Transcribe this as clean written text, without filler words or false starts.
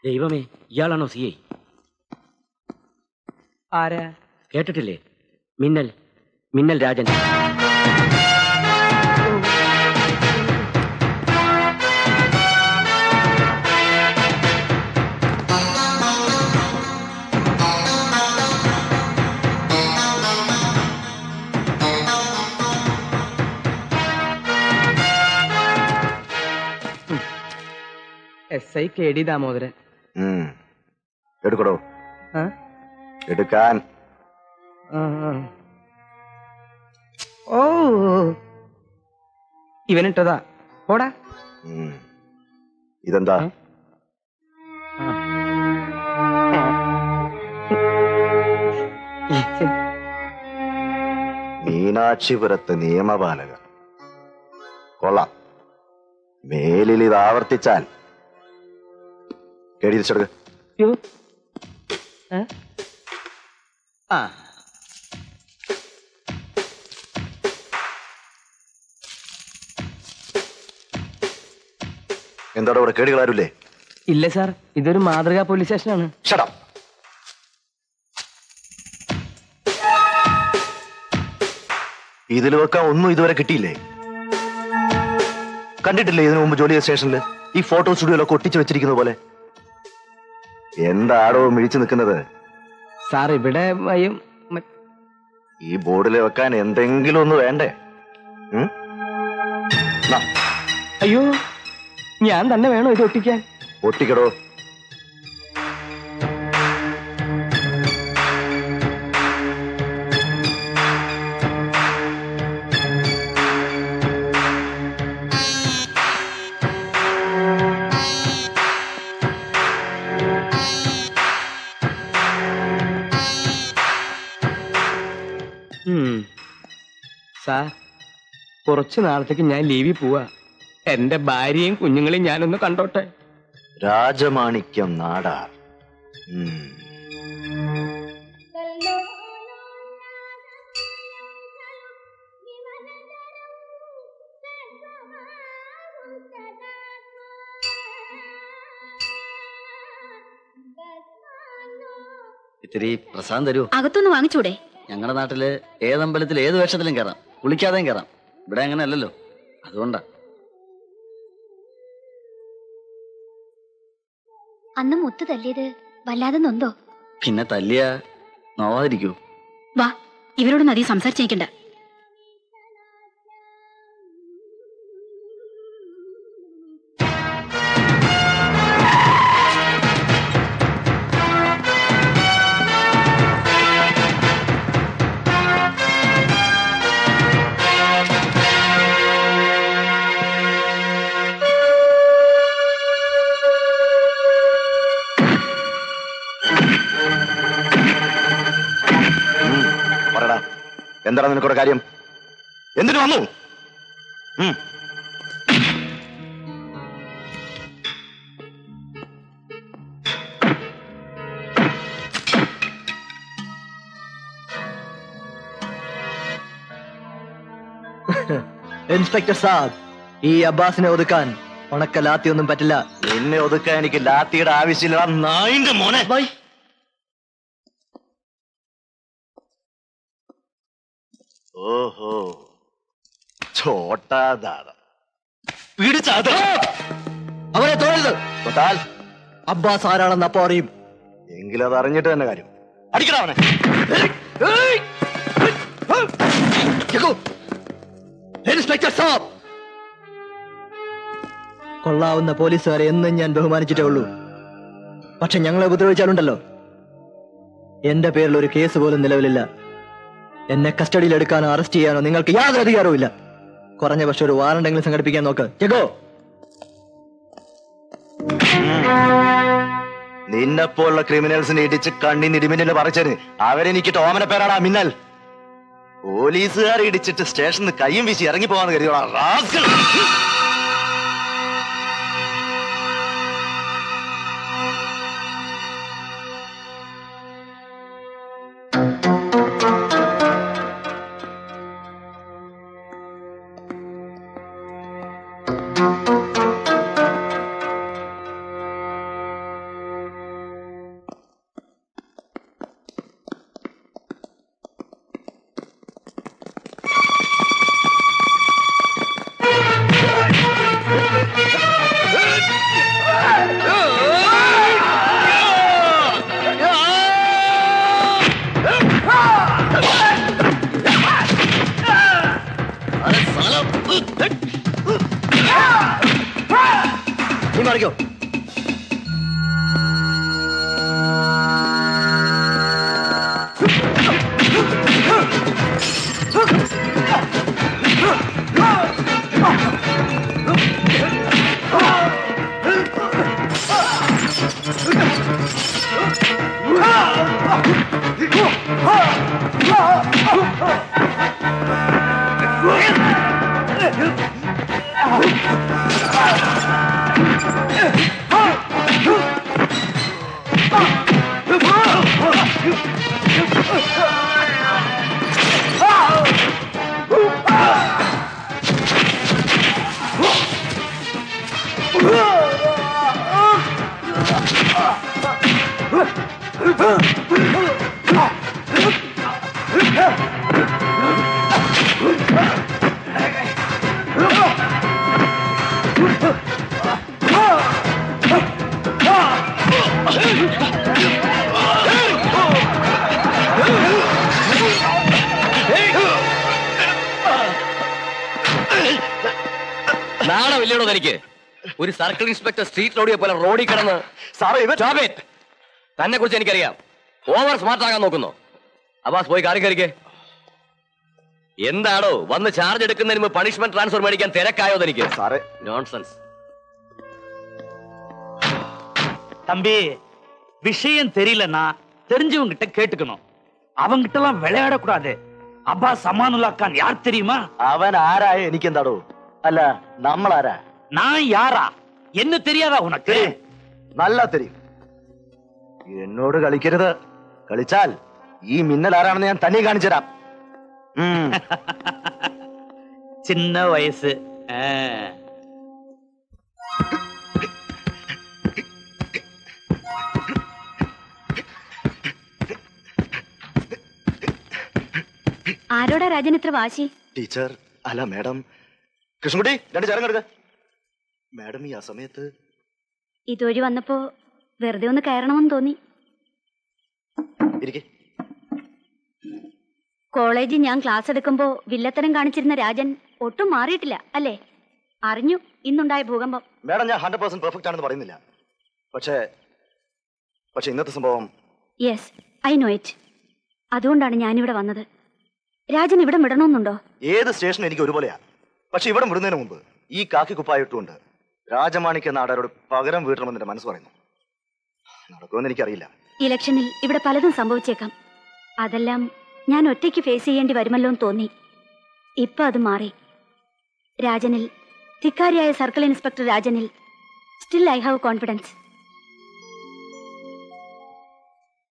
ദൈവമേ, ഇയാളാണോ C I? ആരാ? കേട്ടിട്ടില്ലേ? മിന്നൽ മിന്നൽ Rajan. S I K D Damodaran. എടുക്കടോ. ആ? എടുക്കാൻ. ആ, ആ. ഓ, ഇവനിട്ടതാ. പോടാ. ഇതെന്താ? ആ. മീനാക്ഷിപുരത്ത് നിയമപാലക. കൊള്ളാം. മേലിൽ ഇത് ആവർത്തിച്ചാൽ കേടിച്ചെടുക്ക. യ്യോ. ഏ? ആ. എന്താടോ ഇവിടെ കേടുകളാരുല്ലേ? ഇല്ല സാർ, ഇതൊരു മാതൃകാ പോലീസ് സ്റ്റേഷനാണ്. ഷടം. ഇതിൽ വെക്കാൻ ഒന്നും ഇതുവരെ കിട്ടിയില്ലേ? കണ്ടിട്ടില്ലേ ഇതിനു മുമ്പ് ജോലി ചെയ്ത സ്റ്റേഷനിൽ ഈ ഫോട്ടോ സ്റ്റുഡിയോയിലൊക്കെ ഒട്ടിച്ചു വെച്ചിരിക്കുന്ന പോലെ? എന്താടോ മിഴിച്ചു നിൽക്കുന്നത്? സാർ ഇവിടെ ഈ ബോർഡിൽ വെക്കാൻ എന്തെങ്കിലും ഒന്ന് വേണ്ടേ? അയ്യോ, ഞാൻ തന്നെ വേണോ ഇത് ഒട്ടിക്കാൻ? ഒട്ടിക്കടോ. സാർ, കുറച്ചു നാളത്തേക്ക് ഞാൻ ലീവിൽ പോവാ. എന്റെ ഭാര്യയും കുഞ്ഞുങ്ങളെയും ഞാനൊന്ന് കണ്ടോട്ടെ. രാജമാണിക്യം നാടാർ. ഇത്തിരി പ്രസാദം തരൂ. അകത്തൊന്ന് വാങ്ങിച്ചൂടെ? ഞങ്ങളുടെ നാട്ടില് ഏതമ്പലത്തിൽ ഏത് വേഷത്തിലും കയറാം, കുളിക്കാതെയും കയറാം. ഇവിടെ അങ്ങനെ അല്ലല്ലോ, അതുകൊണ്ടാ. അന്ന് മുത്ത് തല്ലിയത് വല്ലാതെ നൊന്തോ? പിന്നെ തല്ലിയ നോവാതിരിക്കൂ. വാ, ഇവരോടൊന്നും അധികം സംസാരിച്ചിരിക്കണ്ട. എന്താണ് നിനക്കൊരു കാര്യം? എന്തിനു വന്നു? ഇൻസ്പെക്ടർ സാബ്, ഈ അബ്ബാസിനെ ഒതുക്കാൻ ഉണക്ക ലാത്തിയൊന്നും പറ്റില്ല. നിന്നെ ഒതുക്കാൻ എനിക്ക് ലാത്തിയുടെ ആവശ്യമില്ല. നായിന്റെ മോനെ. ഓഹോ, ചോട്ടാദാദ പിടിച്ചാത. അവരെ തൊഴരുത്. തൊട്ടാൽ അബ്ബാസ് ആരാണെന്ന് അപ്പോ അറിയും. എങ്കിലത് അറിഞ്ഞിട്ട് തന്നെ കാര്യം. അടിക്കടാ അവനെ. ഇൻസ്പെക്ടർ സാബ്, കൊള്ളാവുന്ന പോലീസുകാരെ എന്നും ഞാൻ ബഹുമാനിച്ചിട്ടേ ഉള്ളൂ. പക്ഷെ ഞങ്ങളെ ഉപദ്രവിച്ചാലുണ്ടല്ലോ, എന്റെ പേരിൽ ഒരു കേസ് പോലും നിലവിലില്ല. എന്നെ കസ്റ്റഡിയിൽ എടുക്കാനോ അറസ്റ്റ് ചെയ്യാനോ നിങ്ങൾക്ക് യാതൊരു അധികാരവും ഇല്ല. കുറഞ്ഞ പക്ഷെ ഒരു വാറണ്ടെങ്കിലും സംഘടിപ്പിക്കാൻ നോക്ക്. ചെഗോ. നിന്നെപ്പോലുള്ള ക്രിമിനൽസിനെ ഇടിച്ച് കണ്ണിന് ഇടിമിന്നല് പറിച്ചന് അവരെനിക്ക് ടോമന പേരാടാ മിന്നൽ. പോലീസുകാരെ ഇടിച്ചിട്ട് സ്റ്റേഷനിൽ കയ്യും വീശി ഇറങ്ങി പോവാന്ന് കരുതിയോളാ. മാറിക്കോ. നാണമില്ലടോ തനിക്ക്? ഒരു സർക്കിൾ ഇൻസ്പെക്ടർ സ്ട്രീറ്റ് റോഡിയെ പോലെ റോഡിൽ കിടന്ന് സാറേ ഇവൻ തന്നെ കുറിച്ച് എനിക്കറിയാം. ഓവർ സ്മാർട്ട് ആകാൻ നോക്കുന്നു. അബ്ബാസ് പോയി കാറി കയറിക്കേ. എന്താണോ വന്ന് ചാർജ് എടുക്കുന്നതിന് മുമ്പ് പണിഷ്മെന്റ് ട്രാൻസ്ഫർ മേടിക്കാൻ തിരക്കായോ തനിക്ക്? സാറേ നോൺസെൻസ്. தம்பி விஷயம் தெரியலன்னா தெரிஞ்சவங்க கிட்ட கேட்டுக்கணும். அவங்கிட்ட எல்லாம் விளையாடக்கூடாது. அப்பா சமானுல்லா கான் யார் தெரியுமா? അവൻ ആരായ എനിക്കെന്താടോ? അല്ല നമ്മളാരാ? நான் யாரா என்ன தெரியாதா உனக்கு? നല്ല തെരിയും. എന്നോട് കളിക്കരുത്. കളിച്ചാൽ ഈ മിന്നൽ ആരാണെന്ന് ഞാൻ തന്നെ കാണിച്ചു തരാം. சின்ன வயசு. ആരോടാ രാജൻ ഇത്ര വാശി? ടീച്ചർ അല്ല മാഡം. കൃഷ്ണൻകുട്ടി രണ്ട് ചേരം കെടുക്ക. മാഡം ഈ ആ സമയത്ത് ഇതുവഴി വന്നപ്പോ വെറുതെ ഒന്ന് കയറണമെന്ന് തോന്നി. ഇരിക്കെ. കോളേജിൽ ഞാൻ ക്ലാസ് എടുക്കുമ്പോ വില്ലത്തരം കാണിച്ചിരുന്ന രാജൻ ഒട്ടും മാറിയിട്ടില്ല അല്ലേ? അറിഞ്ഞു ഇന്നുണ്ടായ ഭൂകമ്പം. മാഡം ഞാൻ 100% പെർഫെക്റ്റ് ആണെന്ന് പറയുന്നില്ല. പക്ഷേ ഇന്നത്തെ സംഭവം. Yes, I know it. അതുകൊണ്ടാണ് ഞാനിവിടെ വന്നത്. രാജൻ ഇവിടെ വിടണമെന്നുണ്ടോ? ഏത് സ്റ്റേഷൻ എനിക്ക് ഒരുപോലെയാ. പക്ഷെ ഇവിടെ വിടുന്നതിന് മുമ്പ് ഈ കാക്കി കുപ്പായിട്ടുകൊണ്ട് രാജമാണിക്യ നാടാരോട് പകരം വീട്ടണമെന്ന് എന്റെ മനസ്സ് പറയുന്നു. നടക്കുമെന്ന് എനിക്കറിയില്ല. ഇലക്ഷനിൽ ഇവിടെ പലതും സംഭവിച്ചേക്കാം. അതെല്ലാം ഞാൻ ഒറ്റയ്ക്ക് ഫേസ് ചെയ്യേണ്ടി വരുമല്ലോ എന്ന് തോന്നി. ഇപ്പൊ അത് മാറി. രാജനിൽ, ധിക്കാരിയായ സർക്കിൾ ഇൻസ്പെക്ടർ രാജനിൽ സ്റ്റിൽ ഐ ഹാവ് കോൺഫിഡൻസ്.